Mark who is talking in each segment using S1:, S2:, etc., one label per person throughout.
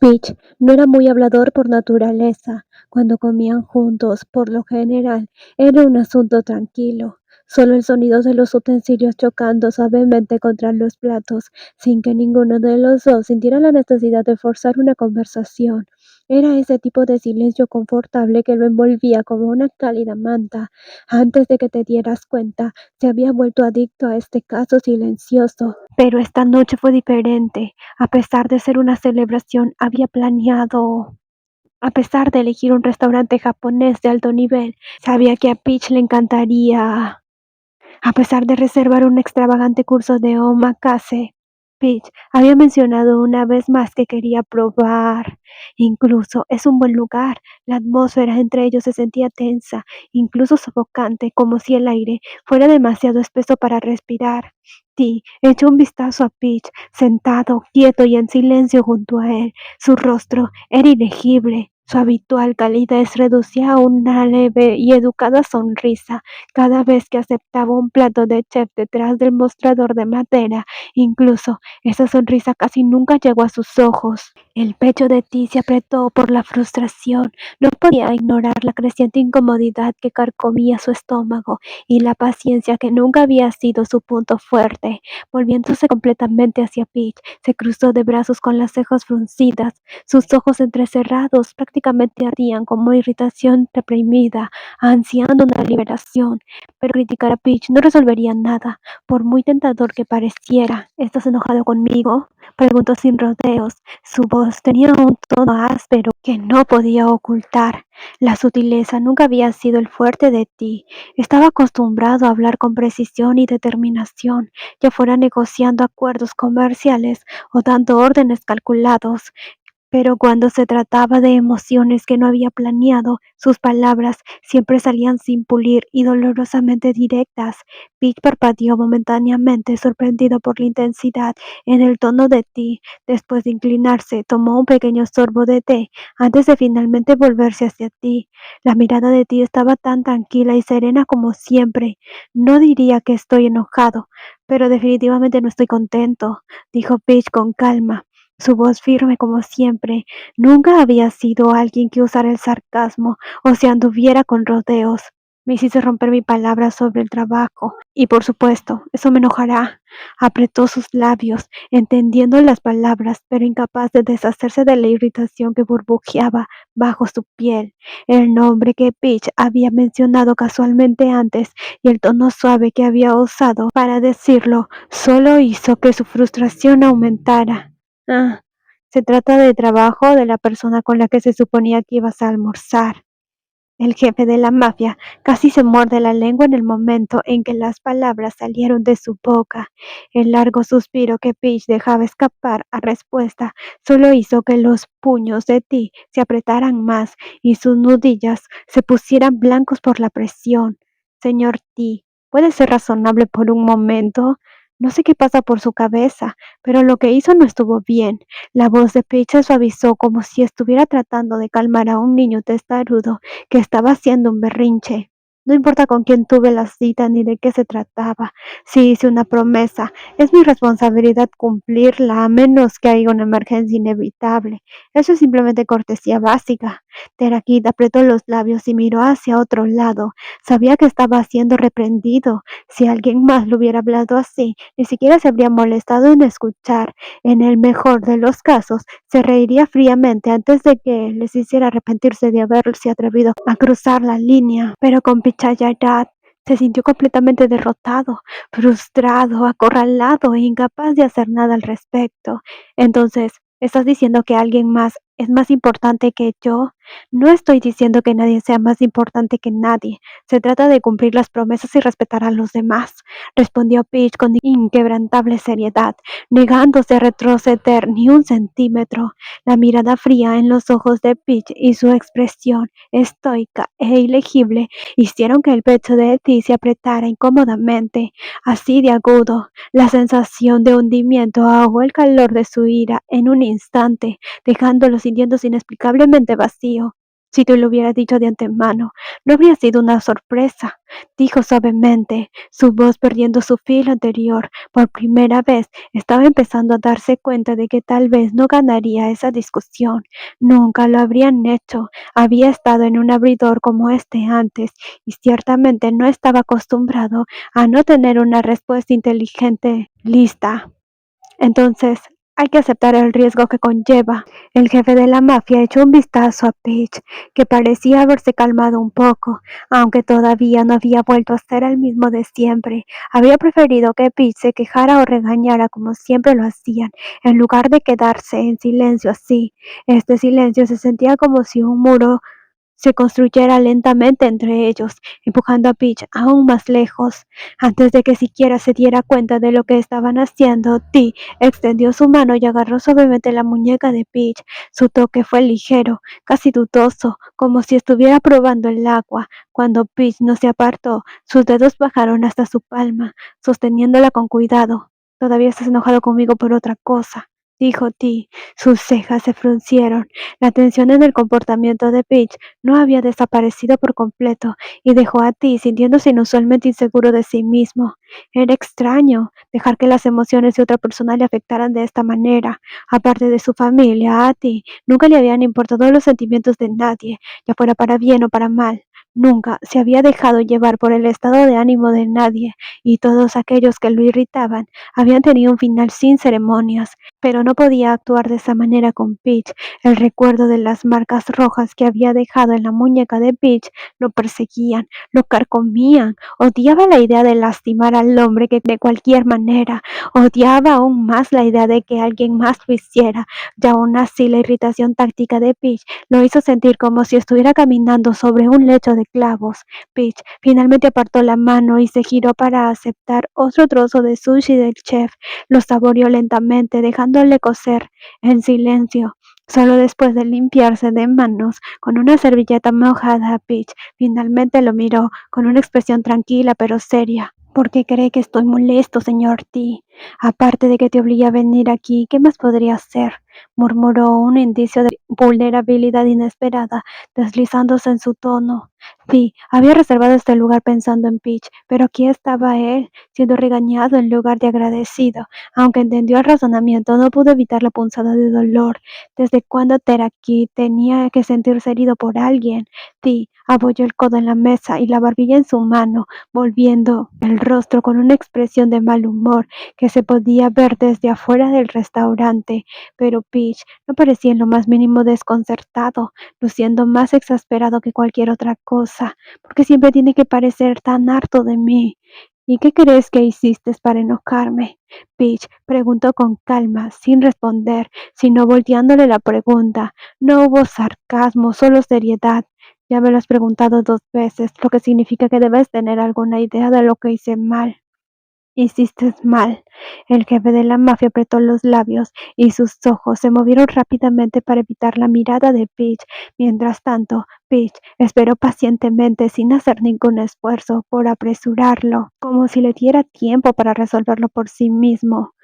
S1: Peach no era muy hablador por naturaleza. Cuando comían juntos, por lo general, era un asunto tranquilo. Solo el sonido de los utensilios chocando suavemente contra los platos, sin que ninguno de los dos sintiera la necesidad de forzar una conversación. Era ese tipo de silencio confortable que lo envolvía como una cálida manta. Antes de que te dieras cuenta, se había vuelto adicto a este caso silencioso. Pero esta noche fue diferente. A pesar de ser una celebración, a pesar de elegir un restaurante japonés de alto nivel, sabía que a Peach le encantaría. A pesar de reservar un extravagante curso de omakase, Peach había mencionado una vez más que quería probar. Incluso es un buen lugar. La atmósfera entre ellos se sentía tensa, incluso sofocante, como si el aire fuera demasiado espeso para respirar. T echó un vistazo a Peach, sentado, quieto y en silencio junto a él. Su rostro era ilegible. Su habitual calidez reducía a una leve y educada sonrisa cada vez que aceptaba un plato de chef detrás del mostrador de madera. Incluso esa sonrisa casi nunca llegó a sus ojos. El pecho de Ti se apretó por la frustración. No podía ignorar la creciente incomodidad que carcomía su estómago y la paciencia que nunca había sido su punto fuerte. Volviéndose completamente hacia Peach, se cruzó de brazos con las cejas fruncidas. Sus ojos entrecerrados prácticamente ardían como irritación reprimida, ansiando una liberación. Pero criticar a Peach no resolvería nada, por muy tentador que pareciera. ¿Estás enojado conmigo?, preguntó sin rodeos. Su voz tenía un tono áspero que no podía ocultar. La sutileza nunca había sido el fuerte de Ti. Estaba acostumbrado a hablar con precisión y determinación, ya fuera negociando acuerdos comerciales o dando órdenes calculados. Pero cuando se trataba de emociones que no había planeado, sus palabras siempre salían sin pulir y dolorosamente directas. Vic parpadeó momentáneamente, sorprendido por la intensidad en el tono de Ti. Después de inclinarse, tomó un pequeño sorbo de té antes de finalmente volverse hacia Ti. La mirada de Ti estaba tan tranquila y serena como siempre. No diría que estoy enojado, pero definitivamente no estoy contento, dijo Peach con calma. Su voz firme como siempre. Nunca había sido alguien que usara el sarcasmo o se anduviera con rodeos. Me hiciste romper mi palabra sobre el trabajo. Y por supuesto, eso me enojará. Apretó sus labios, entendiendo las palabras, pero incapaz de deshacerse de la irritación que burbujeaba bajo su piel. El nombre que Peach había mencionado casualmente antes y el tono suave que había usado para decirlo solo hizo que su frustración aumentara. Ah, se trata de trabajo de la persona con la que se suponía que ibas a almorzar. El jefe de la mafia casi se muerde la lengua en el momento en que las palabras salieron de su boca. El largo suspiro que Peach dejaba escapar a respuesta solo hizo que los puños de Ti se apretaran más y sus nudillas se pusieran blancos por la presión. Señor T, ¿puede ser razonable por un momento? No sé qué pasa por su cabeza, pero lo que hizo no estuvo bien. La voz de Peach se suavizó como si estuviera tratando de calmar a un niño testarudo que estaba haciendo un berrinche. No importa con quién tuve la cita ni de qué se trataba. Si hice una promesa, es mi responsabilidad cumplirla a menos que haya una emergencia inevitable. Eso es simplemente cortesía básica. Terakit apretó los labios y miró hacia otro lado. Sabía que estaba siendo reprendido. Si alguien más lo hubiera hablado así, ni siquiera se habría molestado en escuchar. En el mejor de los casos, se reiría fríamente antes de que les hiciera arrepentirse de haberse atrevido a cruzar la línea. Pero con Pichayayat se sintió completamente derrotado, frustrado, acorralado e incapaz de hacer nada al respecto. Entonces, ¿estás diciendo que alguien más es más importante que yo? No estoy diciendo que nadie sea más importante que nadie. Se trata de cumplir las promesas y respetar a los demás, respondió Peach con inquebrantable seriedad, negándose a retroceder ni un centímetro. La mirada fría en los ojos de Peach y su expresión estoica e ilegible hicieron que el pecho de Ti se apretara incómodamente, así de agudo. La sensación de hundimiento ahogó el calor de su ira en un instante, dejándolo sintiéndose inexplicablemente vacío. Si te lo hubiera dicho de antemano, no habría sido una sorpresa, dijo suavemente, su voz perdiendo su filo anterior. Por primera vez estaba empezando a darse cuenta de que tal vez no ganaría esa discusión. Nunca lo habrían hecho. Había estado en un abridor como este antes y ciertamente no estaba acostumbrado a no tener una respuesta inteligente lista. Entonces, hay que aceptar el riesgo que conlleva. El jefe de la mafia echó un vistazo a Peach, que parecía haberse calmado un poco, aunque todavía no había vuelto a ser el mismo de siempre. Habría preferido que Peach se quejara o regañara como siempre lo hacían, en lugar de quedarse en silencio así. Este silencio se sentía como si un muro se construyera lentamente entre ellos, empujando a Peach aún más lejos. Antes de que siquiera se diera cuenta de lo que estaban haciendo, Dee extendió su mano y agarró suavemente la muñeca de Peach. Su toque fue ligero, casi dudoso, como si estuviera probando el agua. Cuando Peach no se apartó, sus dedos bajaron hasta su palma, sosteniéndola con cuidado. Todavía estás enojado conmigo por otra cosa, dijo Dee. Sus cejas se fruncieron. La tensión en el comportamiento de Peach no había desaparecido por completo y dejó a Ti sintiéndose inusualmente inseguro de sí mismo. Era extraño dejar que las emociones de otra persona le afectaran de esta manera. Aparte de su familia, a Ti nunca le habían importado los sentimientos de nadie, ya fuera para bien o para mal. Nunca se había dejado llevar por el estado de ánimo de nadie, y todos aquellos que lo irritaban habían tenido un final sin ceremonias, pero no podía actuar de esa manera con Peach. El recuerdo de las marcas rojas que había dejado en la muñeca de Peach lo perseguían, lo carcomían. Odiaba la idea de lastimar al hombre que de cualquier manera. Odiaba aún más la idea de que alguien más lo hiciera. Y aún así la irritación táctica de Peach lo hizo sentir como si estuviera caminando sobre un lecho de clavos. Peach finalmente apartó la mano y se giró para aceptar otro trozo de sushi del chef. Lo saboreó lentamente, dejándole cocer en silencio. Solo después de limpiarse de manos con una servilleta mojada, Peach finalmente lo miró con una expresión tranquila pero seria. ¿Por qué cree que estoy molesto, señor T? Aparte de que te obligué a venir aquí, ¿qué más podría hacer? Murmuró, un indicio de vulnerabilidad inesperada deslizándose en su tono. Sí, había reservado este lugar pensando en Peach, pero aquí estaba él, siendo regañado en lugar de agradecido. Aunque entendió el razonamiento, no pudo evitar la punzada de dolor. ¿Desde cuándo Teraki tenía que sentirse herido por alguien? Ti apoyó el codo en la mesa y la barbilla en su mano, volviendo el rostro con una expresión de mal humor que se podía ver desde afuera del restaurante. Pero Peach no parecía en lo más mínimo desconcertado, luciendo más exasperado que cualquier otra cosa. ¿Por qué siempre tiene que parecer tan harto de mí? ¿Y qué crees que hiciste para enojarme? Peach preguntó con calma, sin responder, sino volteándole la pregunta. No hubo sarcasmo, solo seriedad. Ya me lo has preguntado 2 veces, lo que significa que debes tener alguna idea de lo que hice mal. Hiciste mal. El jefe de la mafia apretó los labios y sus ojos se movieron rápidamente para evitar la mirada de Peach. Mientras tanto, Peach esperó pacientemente sin hacer ningún esfuerzo por apresurarlo, como si le diera tiempo para resolverlo por sí mismo.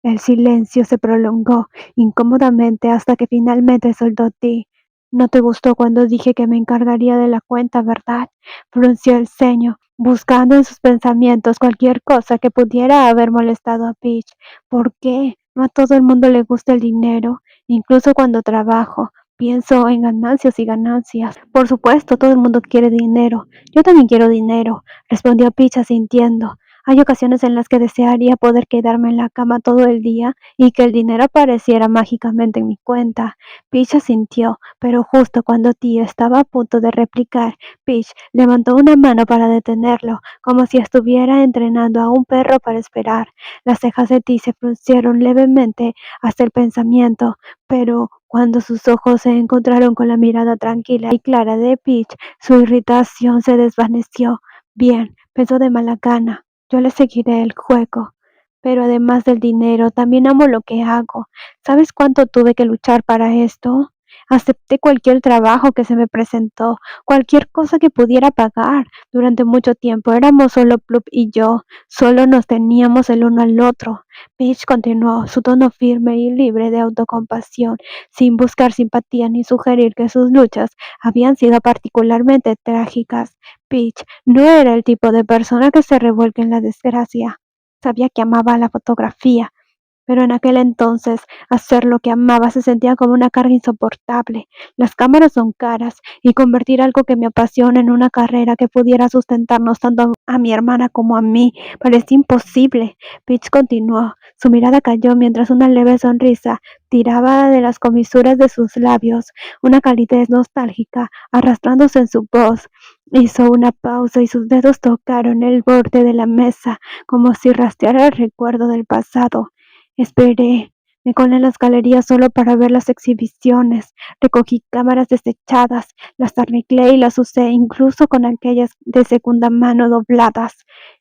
S1: El silencio se prolongó incómodamente hasta que finalmente soltó Ti. No te gustó cuando dije que me encargaría de la cuenta, ¿verdad? Frunció el ceño, buscando en sus pensamientos cualquier cosa que pudiera haber molestado a Peach. ¿Por qué? No a todo el mundo le gusta el dinero, incluso cuando trabajo. Pienso en ganancias y ganancias. Por supuesto, todo el mundo quiere dinero. Yo también quiero dinero, respondió Peach asintiendo. Hay ocasiones en las que desearía poder quedarme en la cama todo el día y que el dinero apareciera mágicamente en mi cuenta. Peach asintió, pero justo cuando Tio estaba a punto de replicar, Peach levantó una mano para detenerlo, como si estuviera entrenando a un perro para esperar. Las cejas de Ti se fruncieron levemente hasta el pensamiento, pero cuando sus ojos se encontraron con la mirada tranquila y clara de Peach, su irritación se desvaneció. Bien, pensó de mala gana. Yo le seguiré el juego, pero además del dinero, también amo lo que hago. ¿Sabes cuánto tuve que luchar para esto? Acepté cualquier trabajo que se me presentó, cualquier cosa que pudiera pagar. Durante mucho tiempo éramos solo Plup y yo, solo nos teníamos el uno al otro. Peach continuó, su tono firme y libre de autocompasión, sin buscar simpatía ni sugerir que sus luchas habían sido particularmente trágicas. Peach no era el tipo de persona que se revuelca en la desgracia. Sabía que amaba la fotografía, pero en aquel entonces hacer lo que amaba se sentía como una carga insoportable. Las cámaras son caras y convertir algo que me apasiona en una carrera que pudiera sustentarnos tanto a mi hermana como a mí parecía imposible. Peach continuó. Su mirada cayó mientras una leve sonrisa tiraba de las comisuras de sus labios, una calidez nostálgica arrastrándose en su voz. Hizo una pausa y sus dedos tocaron el borde de la mesa como si rastreara el recuerdo del pasado. Esperé. Me colé en las galerías solo para ver las exhibiciones. Recogí cámaras desechadas, las arreglé y las usé incluso con aquellas de segunda mano dobladas.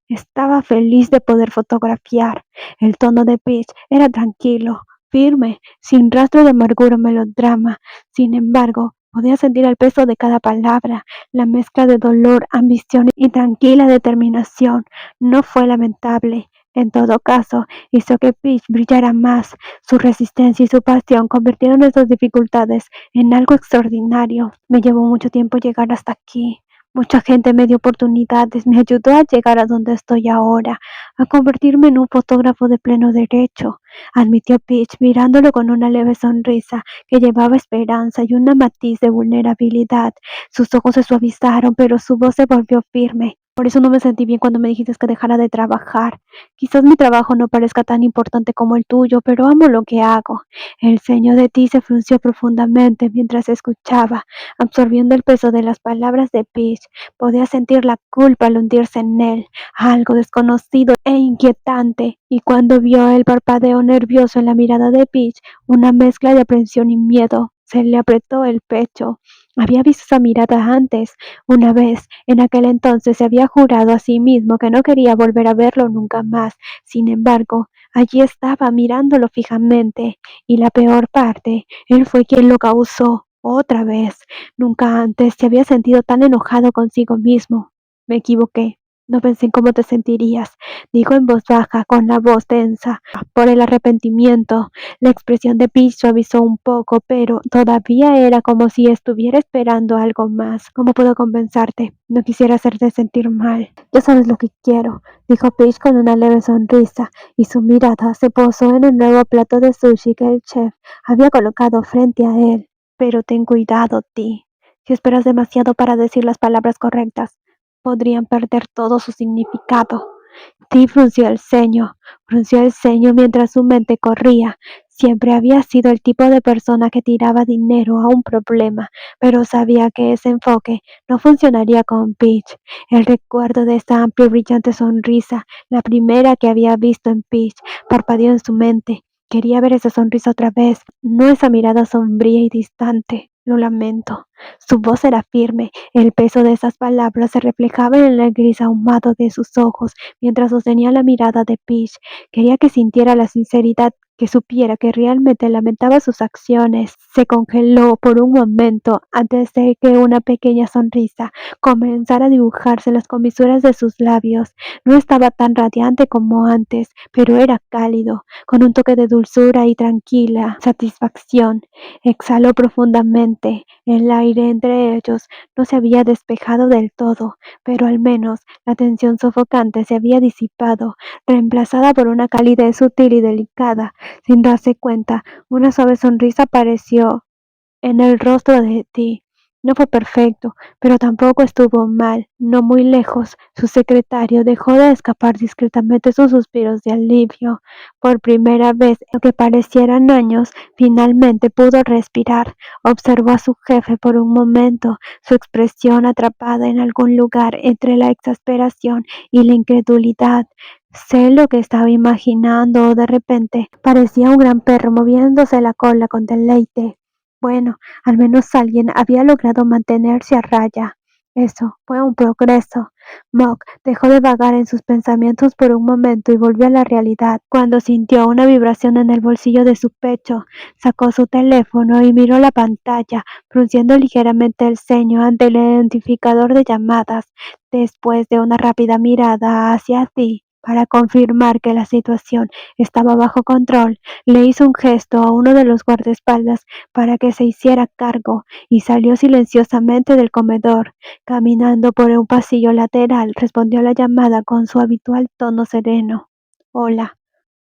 S1: Estaba feliz de poder fotografiar. El tono de Peach era tranquilo, firme, sin rastro de amargura o melodrama. Sin embargo, podía sentir el peso de cada palabra, la mezcla de dolor, ambición y tranquila determinación. No fue lamentable. En todo caso, hizo que Peach brillara más. Su resistencia y su pasión convirtieron esas dificultades en algo extraordinario. Me llevó mucho tiempo llegar hasta aquí. Mucha gente me dio oportunidades, me ayudó a llegar a donde estoy ahora, a convertirme en un fotógrafo de pleno derecho, admitió Peach mirándolo con una leve sonrisa que llevaba esperanza y una matiz de vulnerabilidad. Sus ojos se suavizaron, pero su voz se volvió firme. Por eso no me sentí bien cuando me dijiste que dejara de trabajar. Quizás mi trabajo no parezca tan importante como el tuyo, pero amo lo que hago. El ceño de ti se frunció profundamente mientras escuchaba, absorbiendo el peso de las palabras de Peach. Podía sentir la culpa al hundirse en él, algo desconocido e inquietante, y cuando vio el parpadeo nervioso en la mirada de Peach, una mezcla de aprensión y miedo, se le apretó el pecho. Había visto esa mirada antes, una vez. En aquel entonces se había jurado a sí mismo que no quería volver a verlo nunca más. Sin embargo, allí estaba mirándolo fijamente, y la peor parte, él fue quien lo causó. Otra vez. Nunca antes se había sentido tan enojado consigo mismo. Me equivoqué. No pensé en cómo te sentirías, dijo en voz baja, con la voz tensa por el arrepentimiento. La expresión de Peach suavizó un poco, pero todavía era como si estuviera esperando algo más. ¿Cómo puedo compensarte? No quisiera hacerte sentir mal. Ya sabes lo que quiero, dijo Peach con una leve sonrisa, y su mirada se posó en el nuevo plato de sushi que el chef había colocado frente a él. Pero ten cuidado, Ti. Si esperas demasiado para decir las palabras correctas, podrían perder todo su significado. Ti frunció el ceño mientras su mente corría. Siempre había sido el tipo de persona que tiraba dinero a un problema, pero sabía que ese enfoque no funcionaría con Peach. El recuerdo de esa amplia y brillante sonrisa, la primera que había visto en Peach, parpadeó en su mente. Quería ver esa sonrisa otra vez, no esa mirada sombría y distante. Lo lamento. Su voz era firme, el peso de esas palabras se reflejaba en el gris ahumado de sus ojos mientras sostenía la mirada de Peach. Quería que sintiera la sinceridad, que supiera que realmente lamentaba sus acciones. Se congeló por un momento antes de que una pequeña sonrisa comenzara a dibujarse en las comisuras de sus labios. No estaba tan radiante como antes, pero era cálido, con un toque de dulzura y tranquila satisfacción. Exhaló profundamente. El aire entre ellos no se había despejado del todo, pero al menos la tensión sofocante se había disipado, reemplazada por una calidez sutil y delicada. Sin darse cuenta, una suave sonrisa apareció en el rostro de Ti. No fue perfecto, pero tampoco estuvo mal. No muy lejos, su secretario dejó de escapar discretamente sus suspiros de alivio. Por primera vez en lo que parecieran años, finalmente pudo respirar. Observó a su jefe por un momento, su expresión atrapada en algún lugar entre la exasperación y la incredulidad. Sé lo que estaba imaginando. De repente, parecía un gran perro moviéndose la cola con deleite. Bueno, al menos alguien había logrado mantenerse a raya. Eso fue un progreso. Mok dejó de vagar en sus pensamientos por un momento y volvió a la realidad. Cuando sintió una vibración en el bolsillo de su pecho, sacó su teléfono y miró la pantalla, frunciendo ligeramente el ceño ante el identificador de llamadas. Después de una rápida mirada hacia ti, para confirmar que la situación estaba bajo control, le hizo un gesto a uno de los guardaespaldas para que se hiciera cargo y salió silenciosamente del comedor. Caminando por un pasillo lateral, respondió a la llamada con su habitual tono sereno. Hola.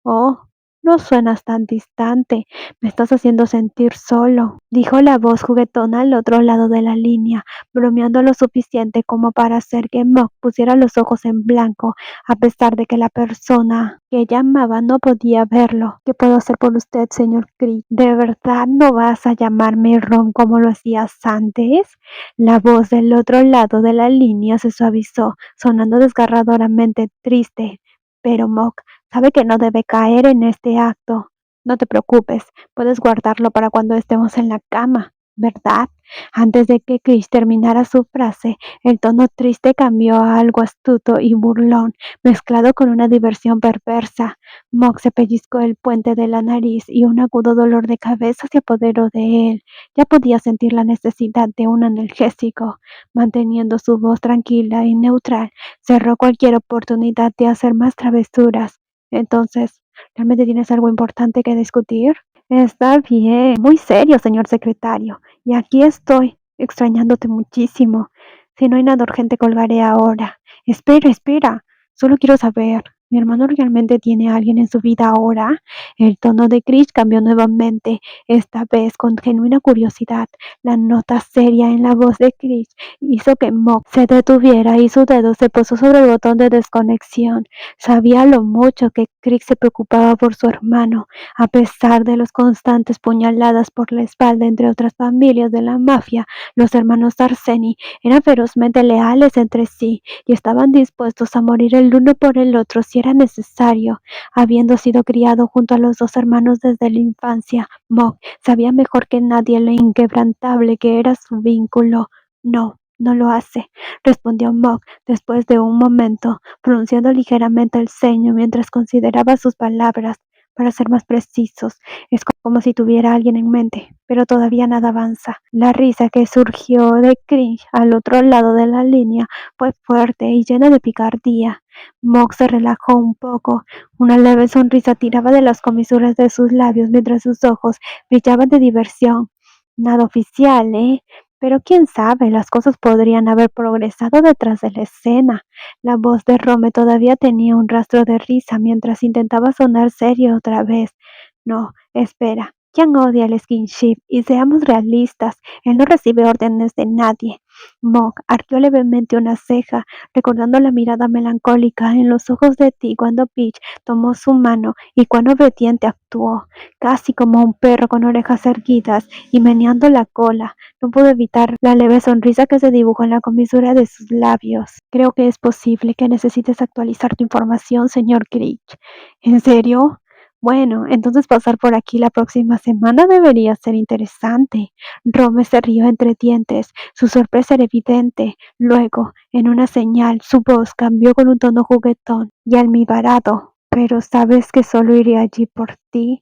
S1: Oh, no suenas tan distante. Me estás haciendo sentir solo, dijo la voz juguetona al otro lado de la línea, bromeando lo suficiente como para hacer que Mok pusiera los ojos en blanco, a pesar de que la persona que llamaba no podía verlo. ¿Qué puedo hacer por usted, señor Creek? ¿De verdad no vas a llamarme Ron como lo hacías antes? La voz del otro lado de la línea se suavizó, sonando desgarradoramente triste. Pero Mok sabe que no debe caer en este acto. No te preocupes, puedes guardarlo para cuando estemos en la cama, ¿verdad? Antes de que Chris terminara su frase, el tono triste cambió a algo astuto y burlón, mezclado con una diversión perversa. Mok se pellizcó el puente de la nariz y un agudo dolor de cabeza se apoderó de él. Ya podía sentir la necesidad de un analgésico. Manteniendo su voz tranquila y neutral, cerró cualquier oportunidad de hacer más travesuras. Entonces, ¿realmente tienes algo importante que discutir? Está bien, muy serio, señor secretario. Y aquí estoy, extrañándote muchísimo. Si no hay nada urgente, colgaré ahora. Espera, espera. Solo quiero saber, ¿mi hermano realmente tiene a alguien en su vida ahora? El tono de Chris cambió nuevamente, esta vez con genuina curiosidad. La nota seria en la voz de Chris hizo que Mok se detuviera y su dedo se posó sobre el botón de desconexión. Sabía lo mucho que Crick se preocupaba por su hermano, a pesar de las constantes puñaladas por la espalda entre otras familias de la mafia. Los hermanos Arseni eran ferozmente leales entre sí y estaban dispuestos a morir el uno por el otro si era necesario. Habiendo sido criado junto a los dos hermanos desde la infancia, Mok sabía mejor que nadie lo inquebrantable que era su vínculo. No, no lo hace, respondió Mok después de un momento, pronunciando ligeramente el ceño mientras consideraba sus palabras. Para ser más precisos, es como si tuviera a alguien en mente, pero todavía nada avanza. La risa que surgió de Cringe al otro lado de la línea fue fuerte y llena de picardía. Mok se relajó un poco. Una leve sonrisa tiraba de las comisuras de sus labios mientras sus ojos brillaban de diversión. Nada oficial, ¿eh? Pero quién sabe, las cosas podrían haber progresado detrás de la escena. La voz de Rome todavía tenía un rastro de risa mientras intentaba sonar serio otra vez. No, espera. ¿Quién odia el skinship? Y seamos realistas, él no recibe órdenes de nadie. Mok arqueó levemente una ceja, recordando la mirada melancólica en los ojos de Ti cuando Peach tomó su mano y cuán obediente actuó, casi como un perro con orejas erguidas y meneando la cola. No pudo evitar la leve sonrisa que se dibujó en la comisura de sus labios. Creo que es posible que necesites actualizar tu información, señor Creech. ¿En serio? Bueno, entonces pasar por aquí la próxima semana debería ser interesante. Rome se rió entre dientes. Su sorpresa era evidente. Luego, en una señal, su voz cambió con un tono juguetón y almibarado. Pero sabes que solo iré allí por ti.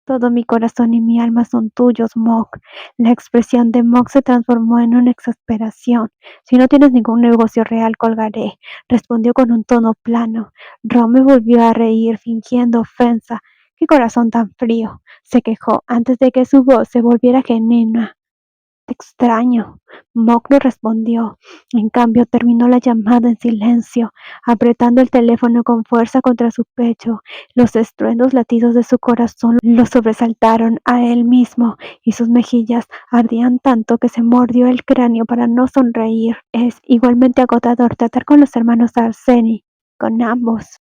S1: Todo mi corazón y mi alma son tuyos, Mok. La expresión de Mok se transformó en una exasperación. Si no tienes ningún negocio real, colgaré, respondió con un tono plano. Rome volvió a reír, fingiendo ofensa. ¡Qué corazón tan frío! Se quejó antes de que su voz se volviera genuina. Te extraño. Mok no respondió. En cambio, terminó la llamada en silencio, apretando el teléfono con fuerza contra su pecho. Los estruendos latidos de su corazón lo sobresaltaron a él mismo y sus mejillas ardían tanto que se mordió el cráneo para no sonreír. Es igualmente agotador tratar con los hermanos Arseni, con ambos.